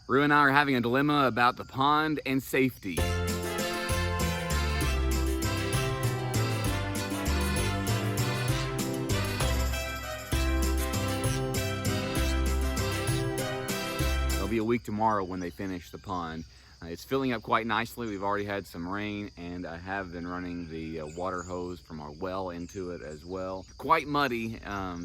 Rue and I are having a dilemma about the pond and safety. It'll be a week tomorrow when they finish the pond. It's filling up quite nicely. We've already had some rain, and I have been running the water hose from our well into it as well. Quite muddy,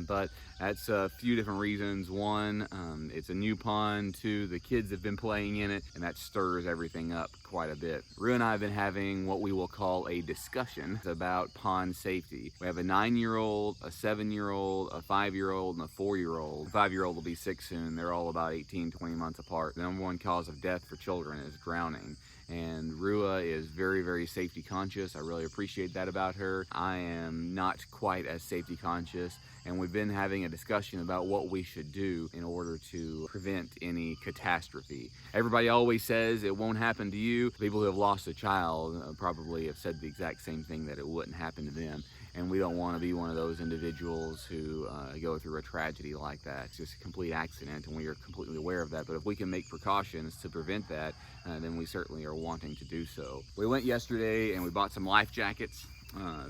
but that's a few different reasons. One, it's a new pond. Two, the kids have been playing in it, and that stirs everything up quite a bit. Rue and I have been having what we will call a discussion about pond safety. We have a 9-year-old, a 7-year-old, a 5-year-old, and a 4-year-old. The 5-year-old will be 6 soon. They're all about 18, 20 months apart. The number one cause of death for children is drowning. And Rua is very, very safety conscious. I really appreciate that about her. I am not quite as safety conscious, and we've been having a discussion about what we should do in order to prevent any catastrophe. Everybody always says it won't happen to you. People who have lost a child probably have said the exact same thing, that it wouldn't happen to them. And we don't want to be one of those individuals who go through a tragedy like that. It's just a complete accident, and we are completely aware of that. But if we can make precautions to prevent that, then we certainly are wanting to do so. We went yesterday and we bought some life jackets.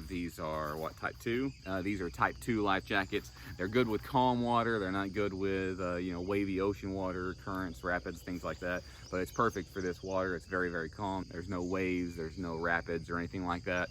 These are what, type 2? These are type 2 life jackets. They're good with calm water. They're not good with wavy ocean water, currents, rapids, things like that. But it's perfect for this water. It's very, very calm. There's no waves, there's no rapids or anything like that.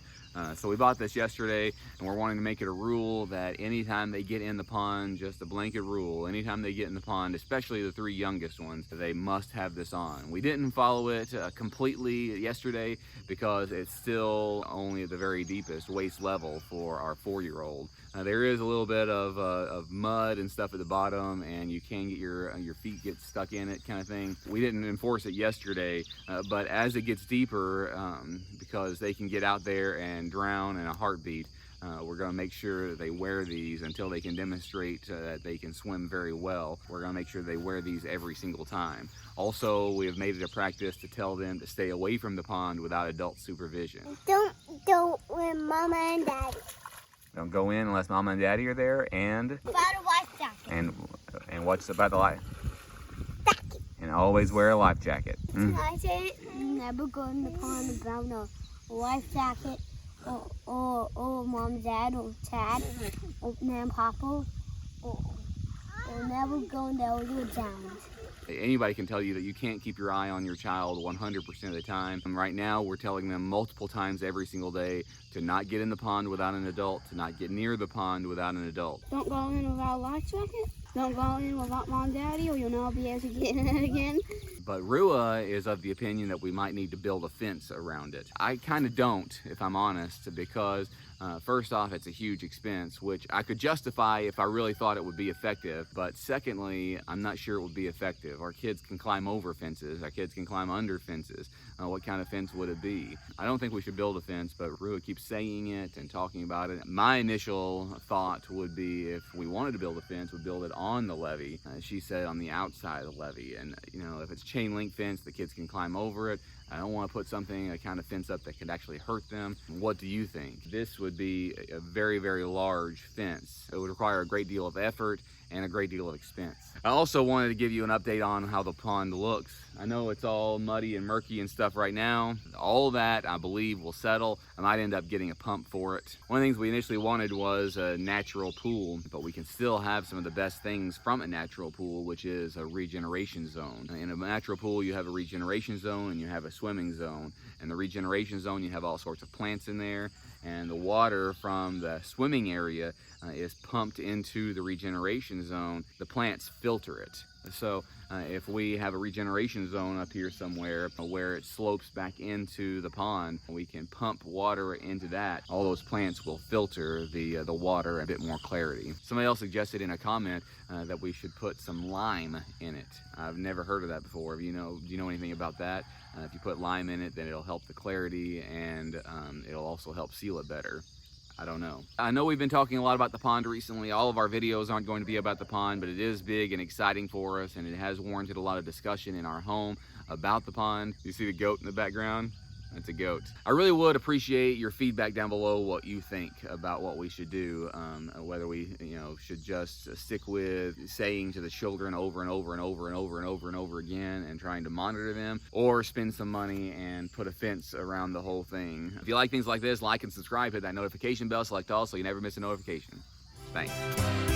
So we bought this yesterday, and we're wanting to make it a rule that anytime they get in the pond, just a blanket rule, anytime they get in the pond, especially the 3 youngest ones, they must have this on. We didn't follow it completely yesterday because it's still only at the very deepest waist level for our 4-year-old. There is a little bit of mud and stuff at the bottom, and you can get your feet get stuck in it, kind of thing. We didn't enforce it yesterday, but as it gets deeper, because they can get out there and drown in a heartbeat, we're going to make sure that they wear these until they can demonstrate that they can swim very well. We're going to make sure they wear these every single time. Also, we have made it a practice to tell them to stay away from the pond without adult supervision. Don't go with Mama and Daddy. Don't go in unless Mama and Daddy are there, and Without a life jacket. and what's about the life? Jacket. And always wear a life jacket. I say never go in the pond without a life jacket, or Mom, Dad, or Dad, or Nan, Papa, or never go in there or you'll drown. Anybody can tell you that you can't keep your eye on your child 100% of the time. And right now, we're telling them multiple times every single day to not get in the pond without an adult, to not get near the pond without an adult. Don't go in without a life jacket. Don't go in without Mom and Daddy, or you'll never be able to get in it again. But Rua is of the opinion that we might need to build a fence around it. I kind of don't, if I'm honest, because first off, it's a huge expense, which I could justify if I really thought it would be effective. But secondly, I'm not sure it would be effective. Our kids can climb over fences. Our kids can climb under fences. What kind of fence would it be? I don't think we should build a fence, but Rua keeps saying it and talking about it. My initial thought would be, if we wanted to build a fence, we'd build it on the levee. She said on the outside of the levee. And if it's chain link fence, the kids can climb over it. I don't want to put a kind of fence up that could actually hurt them. What do you think? This would be a very, very large fence. It would require a great deal of effort and a great deal of expense. I also wanted to give you an update on how the pond looks. I know it's all muddy and murky and stuff right now. All of that, I believe, will settle. I might end up getting a pump for it. One of the things we initially wanted was a natural pool, but we can still have some of the best things from a natural pool, which is a regeneration zone. In a natural pool, you have a regeneration zone and you have a swimming zone. In the regeneration zone, you have all sorts of plants in there, and the water from the swimming area is pumped into the regeneration zone. The plants filter it. So if we have a regeneration zone up here somewhere where it slopes back into the pond, we can pump water into that. All those plants will filter the water a bit more clarity. Somebody else suggested in a comment that we should put some lime in it. I've never heard of that before. Do you know anything about that? If you put lime in it, then it'll help the clarity, and it'll also help seal it better. I don't know. I know we've been talking a lot about the pond recently. All of our videos aren't going to be about the pond, but it is big and exciting for us, and it has warranted a lot of discussion in our home about the pond. You see the goat in the background? It's a goat. I really would appreciate your feedback down below, what you think about what we should do, whether we should just stick with saying to the children over and over and over and over and over and over again and trying to monitor them, or spend some money and put a fence around the whole thing. If you like things like this, like and subscribe, hit that notification bell, select all so you never miss a notification. Thanks.